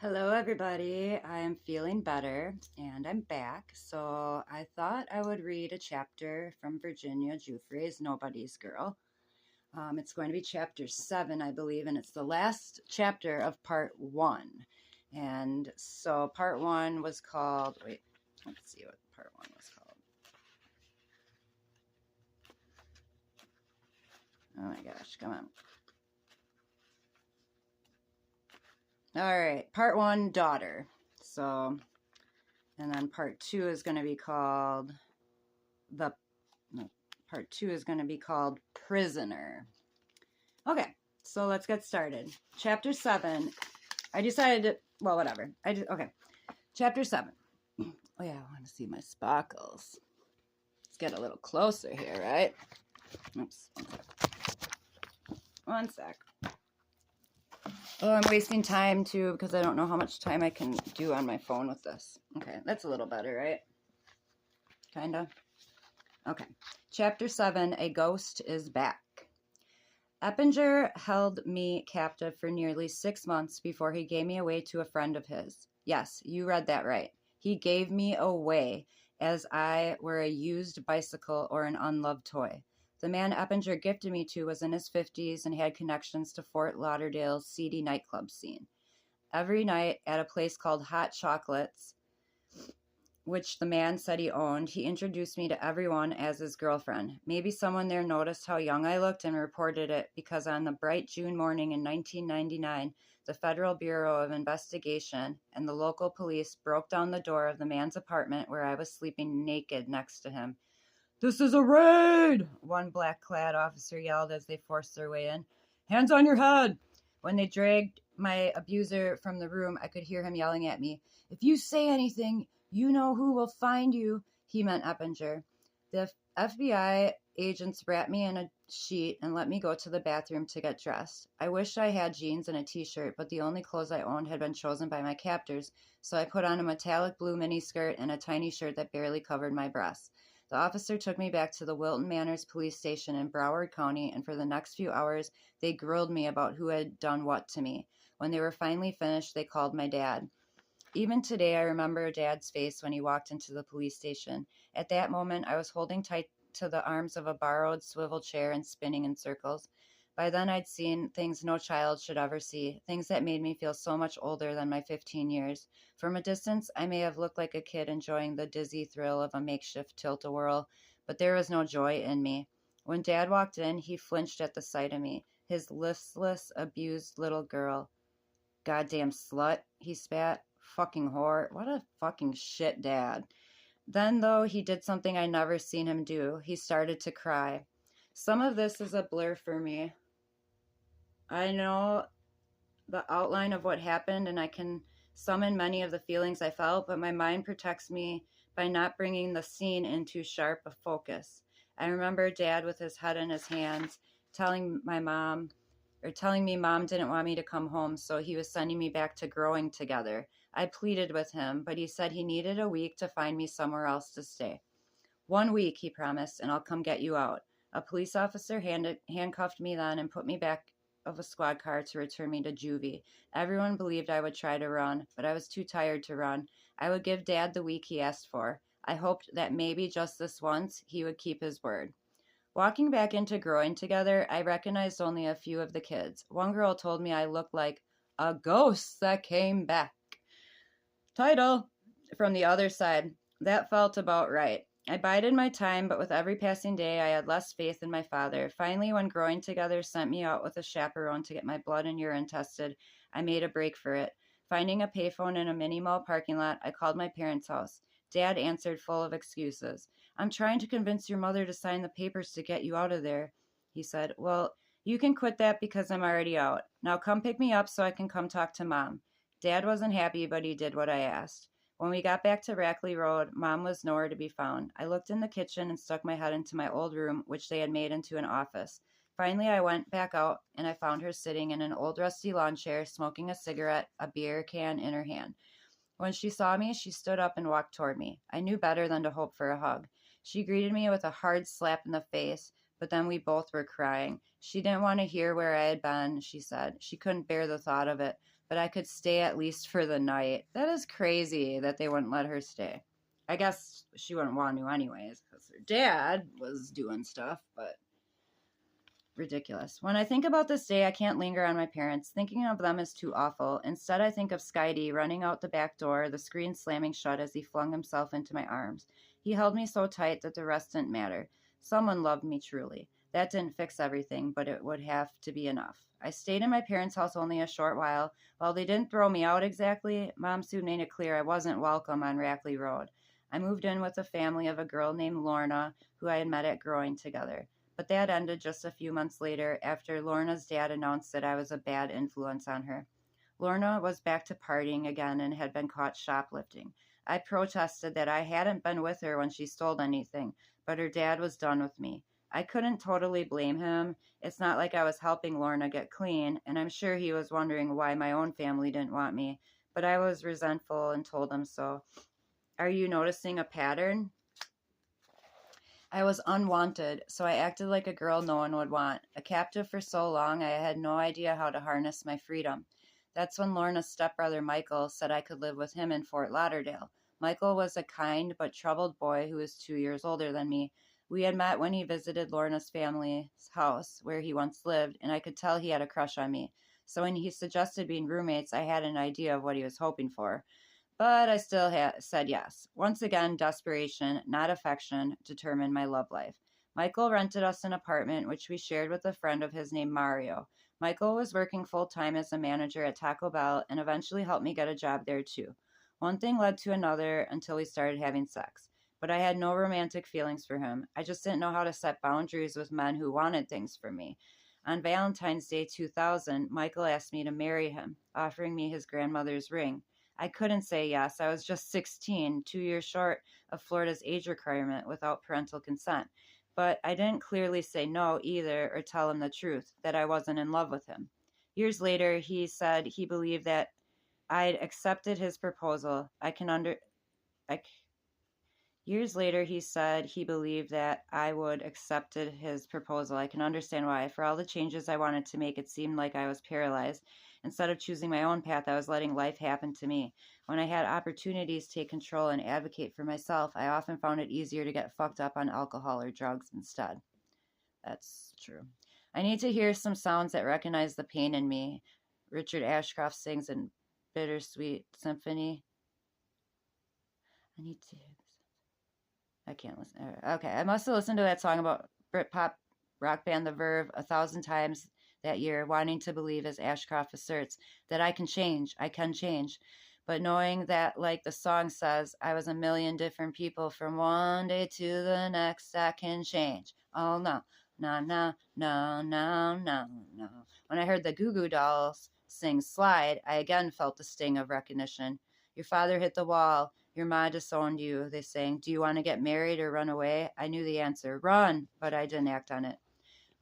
Hello, everybody. I am feeling better and I'm back. So I thought I would read a chapter from Virginia Giuffre's Nobody's Girl. It's going to be chapter 7, I believe, and it's the last chapter of part 1. And so part 1 was called, let's see what part 1 was called. Oh my gosh, come on. All right, part 1, Daughter. So, and then part 2 is going to be called Part 2 is going to be called Prisoner. Okay, so let's get started. Chapter 7. I decided well, whatever. Okay. Chapter 7. Oh yeah, I want to see my sparkles. Let's get a little closer here, right? Oops, one sec. Oh, I'm wasting time too because I don't know how much time I can do on my phone with this. Okay, that's a little better, right? Kinda. Okay. Chapter 7, A Ghost is Back. Eppinger held me captive for nearly 6 months before he gave me away to a friend of his. Yes, you read that right. He gave me away as I were a used bicycle or an unloved toy. The man Eppinger gifted me to was in his 50s and had connections to Fort Lauderdale's seedy nightclub scene. Every night at a place called Hot Chocolates, which the man said he owned, he introduced me to everyone as his girlfriend. Maybe someone there noticed how young I looked and reported it because on the bright June morning in 1999, the Federal Bureau of Investigation and the local police broke down the door of the man's apartment where I was sleeping naked next to him. "This is a raid!" one black-clad officer yelled as they forced their way in. "Hands on your head!" When they dragged my abuser from the room, I could hear him yelling at me. "If you say anything, you know who will find you." He meant Eppinger. The FBI agents wrapped me in a sheet and let me go to the bathroom to get dressed. I wished I had jeans and a t-shirt, but the only clothes I owned had been chosen by my captors, so I put on a metallic blue miniskirt and a tiny shirt that barely covered my breasts. The officer took me back to the Wilton Manors police station in Broward County, and for the next few hours, they grilled me about who had done what to me. When they were finally finished, they called my dad. Even today, I remember Dad's face when he walked into the police station. At that moment, I was holding tight to the arms of a borrowed swivel chair and spinning in circles. By then, I'd seen things no child should ever see, things that made me feel so much older than my 15 years. From a distance, I may have looked like a kid enjoying the dizzy thrill of a makeshift tilt-a-whirl, but there was no joy in me. When Dad walked in, he flinched at the sight of me, his listless, abused little girl. "Goddamn slut," he spat. "Fucking whore. What a fucking shit dad." Then, though, he did something I never seen him do. He started to cry. Some of this is a blur for me. I know the outline of what happened and I can summon many of the feelings I felt, but my mind protects me by not bringing the scene into sharp a focus. I remember Dad with his head in his hands telling me Mom didn't want me to come home, so he was sending me back to growing together. I pleaded with him, but he said he needed a week to find me somewhere else to stay. "1 week," he promised, "and I'll come get you out." A police officer handcuffed me then and put me back of a squad car to return me to juvie. Everyone believed I would try to run, but I was too tired to run. I would give Dad the week he asked for. I hoped that maybe just this once he would keep his word. Walking back into growing together, I recognized only a few of the kids. One girl told me I looked like a ghost that came back. Title from the other side. That felt about right. I bided my time, but with every passing day, I had less faith in my father. Finally, when Growing Together sent me out with a chaperone to get my blood and urine tested, I made a break for it. Finding a payphone in a mini mall parking lot, I called my parents' house. Dad answered full of excuses. "I'm trying to convince your mother to sign the papers to get you out of there," he said. "Well, you can quit that because I'm already out. Now come pick me up so I can come talk to Mom." Dad wasn't happy, but he did what I asked. When we got back to Rackley Road, Mom was nowhere to be found. I looked in the kitchen and stuck my head into my old room, which they had made into an office. Finally, I went back out, and I found her sitting in an old rusty lawn chair, smoking a cigarette, a beer can in her hand. When she saw me, she stood up and walked toward me. I knew better than to hope for a hug. She greeted me with a hard slap in the face, but then we both were crying. She didn't want to hear where I had been, she said. She couldn't bear the thought of it. but I could stay at least for the night. That is crazy that they wouldn't let her stay. I guess she wouldn't want to anyways because her dad was doing stuff, but ridiculous. When I think about this day, I can't linger on my parents. Thinking of them is too awful. Instead, I think of Skydee running out the back door, the screen slamming shut as he flung himself into my arms. He held me so tight that the rest didn't matter. Someone loved me truly. That didn't fix everything, but it would have to be enough. I stayed in my parents' house only a short while. While they didn't throw me out exactly, Mom soon made it clear I wasn't welcome on Rackley Road. I moved in with a family of a girl named Lorna, who I had met at Growing together. But that ended just a few months later after Lorna's dad announced that I was a bad influence on her. Lorna was back to partying again and had been caught shoplifting. I protested that I hadn't been with her when she stole anything, but her dad was done with me. I couldn't totally blame him. It's not like I was helping Lorna get clean, and I'm sure he was wondering why my own family didn't want me, but I was resentful and told him so. Are you noticing a pattern? I was unwanted, so I acted like a girl no one would want. A captive for so long, I had no idea how to harness my freedom. That's when Lorna's stepbrother Michael said I could live with him in Fort Lauderdale. Michael was a kind but troubled boy who was 2 years older than me. We had met when he visited Lorna's family's house, where he once lived, and I could tell he had a crush on me. So when he suggested being roommates, I had an idea of what he was hoping for. But I still said yes. Once again, desperation, not affection, determined my love life. Michael rented us an apartment, which we shared with a friend of his named Mario. Michael was working full time as a manager at Taco Bell and eventually helped me get a job there too. One thing led to another until we started having sex. But I had no romantic feelings for him. I just didn't know how to set boundaries with men who wanted things from me. On Valentine's Day 2000, Michael asked me to marry him, offering me his grandmother's ring. I couldn't say yes. I was just 16, 2 years short of Florida's age requirement without parental consent. But I didn't clearly say no either or tell him the truth, that I wasn't in love with him. Years later, he said he believed that I'd accepted his proposal. I, Years later, he said he believed that I would accepted his proposal. I can understand why. For all the changes I wanted to make, it seemed like I was paralyzed. Instead of choosing my own path, I was letting life happen to me. When I had opportunities to take control and advocate for myself, I often found it easier to get fucked up on alcohol or drugs instead. That's true. I need to hear some sounds that recognize the pain in me. Richard Ashcroft sings in Bittersweet Symphony. I need to hear this. I can't listen. Okay, I must have listened to that song about Britpop rock band The Verve 1,000 times that year, wanting to believe, as Ashcroft asserts, that I can change. But knowing that, like the song says, I was a million different people from one day to the next, I can change. Oh no, no, no, no, no, no, no. When I heard the Goo Goo Dolls sing Slide, I again felt the sting of recognition. Your father hit the wall. Your ma disowned you, they sang. Do you want to get married or run away? I knew the answer. Run, but I didn't act on it.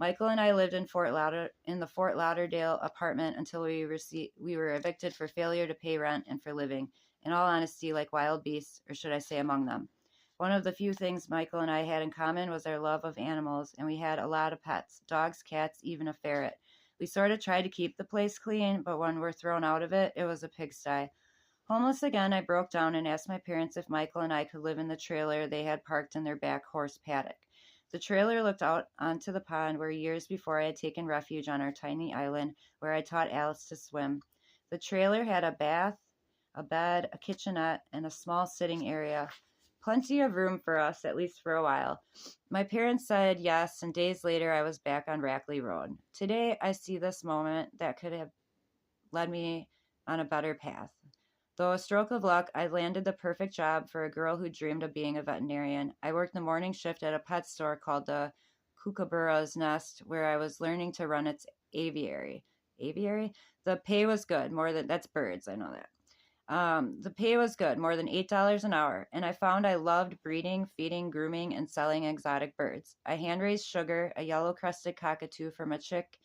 Michael and I lived in the Fort Lauderdale apartment until we were evicted for failure to pay rent and for living, in all honesty, like wild beasts, or should I say among them. One of the few things Michael and I had in common was our love of animals, and we had a lot of pets, dogs, cats, even a ferret. We sort of tried to keep the place clean, but when we're thrown out of it, it was a pigsty. Homeless again, I broke down and asked my parents if Michael and I could live in the trailer they had parked in their back horse paddock. The trailer looked out onto the pond where years before I had taken refuge on our tiny island where I taught Alice to swim. The trailer had a bath, a bed, a kitchenette, and a small sitting area. Plenty of room for us, at least for a while. My parents said yes, and days later I was back on Rackley Road. Today I see this moment that could have led me on a better path. Though a stroke of luck, I landed the perfect job for a girl who dreamed of being a veterinarian. I worked the morning shift at a pet store called the Kookaburra's Nest, where I was learning to run its aviary. Aviary? The pay was good, that's birds, I know that. The pay was good, more than $8 an hour, and I found I loved breeding, feeding, grooming, and selling exotic birds. I hand-raised Sugar, a yellow-crested cockatoo, from a chick.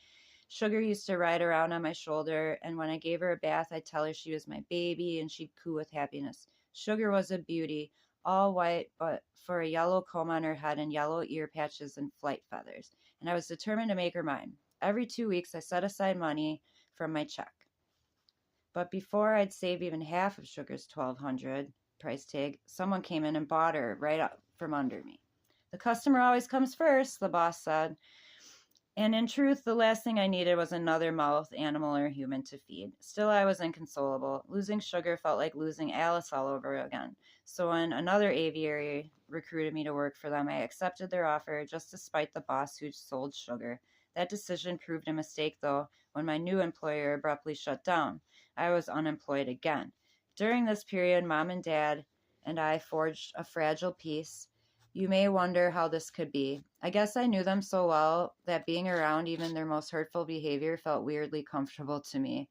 Sugar used to ride around on my shoulder, and when I gave her a bath, I'd tell her she was my baby, and she'd coo with happiness. Sugar was a beauty, all white, but for a yellow comb on her head and yellow ear patches and flight feathers, and I was determined to make her mine. Every 2 weeks, I set aside money from my check. But before I'd save even half of Sugar's $1,200 price tag, someone came in and bought her right up from under me. The customer always comes first, the boss said. And in truth, the last thing I needed was another mouth, animal or human, to feed. Still, I was inconsolable. Losing Sugar felt like losing Alice all over again. So when another aviary recruited me to work for them, I accepted their offer just to spite the boss who sold Sugar. That decision proved a mistake, though, when my new employer abruptly shut down. I was unemployed again. During this period, Mom and Dad and I forged a fragile peace. You may wonder how this could be. I guess I knew them so well that being around even their most hurtful behavior felt weirdly comfortable to me.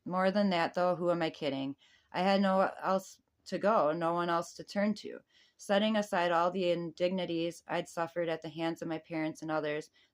More than that, though, who am I kidding? I had no else to go, no one else to turn to. Setting aside all the indignities I'd suffered at the hands of my parents and others,